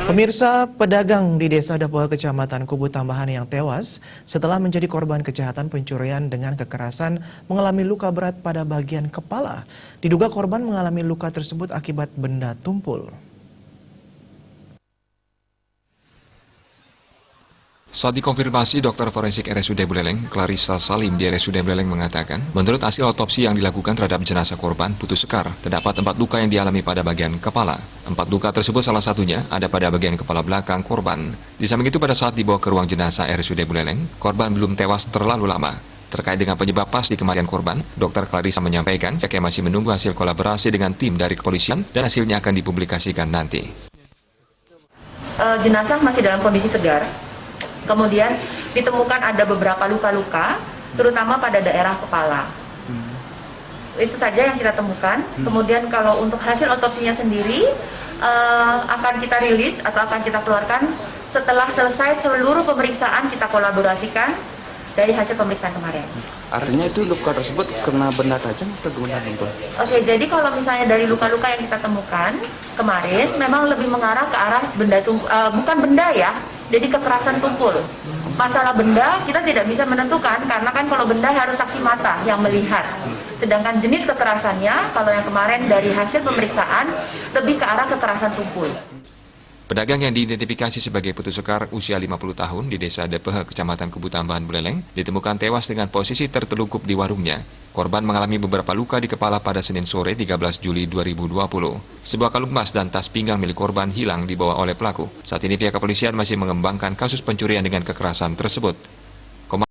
Pemirsa, pedagang di Desa Dapoha Kecamatan Kubu Tambahan yang tewas setelah menjadi korban kejahatan pencurian dengan kekerasan mengalami luka berat pada bagian kepala. Diduga korban mengalami luka tersebut akibat benda tumpul. Saat dikonfirmasi, dokter forensik RSUD Buleleng, Clarissa Salim di RSUD Buleleng mengatakan, menurut hasil otopsi yang dilakukan terhadap jenazah korban putus sekar, terdapat 4 luka yang dialami pada bagian kepala. 4 luka tersebut salah satunya ada pada bagian kepala belakang korban. Di samping itu pada saat dibawa ke ruang jenazah RSUD Buleleng, korban belum tewas terlalu lama. Terkait dengan penyebab pasti kematian korban, Dr. Clarissa menyampaikan pihaknya masih menunggu hasil kolaborasi dengan tim dari kepolisian dan hasilnya akan dipublikasikan nanti. Jenazah masih dalam kondisi segar. Kemudian ditemukan ada beberapa luka-luka, terutama pada daerah kepala. Itu saja yang kita temukan. Kemudian kalau untuk hasil otopsinya sendiri akan kita rilis atau akan kita keluarkan setelah selesai seluruh pemeriksaan, kita kolaborasikan dari hasil pemeriksaan kemarin. Artinya itu luka tersebut kena benda tajam atau benda tumpul? Oke, jadi kalau misalnya dari luka-luka yang kita temukan kemarin memang lebih mengarah ke arah benda bukan benda ya. Jadi kekerasan tumpul. Masalah benda kita tidak bisa menentukan karena kan kalau benda harus saksi mata yang melihat. Sedangkan jenis kekerasannya kalau yang kemarin dari hasil pemeriksaan lebih ke arah kekerasan tumpul. Pedagang yang diidentifikasi sebagai putus sekar usia 50 tahun di Desa Dapoha Kecamatan Kubu Tambahan Buleleng ditemukan tewas dengan posisi tertelungkup di warungnya. Korban mengalami beberapa luka di kepala pada Senin sore 13 Juli 2020. Sebuah kalung emas dan tas pinggang milik korban hilang dibawa oleh pelaku. Saat ini pihak kepolisian masih mengembangkan kasus pencurian dengan kekerasan tersebut.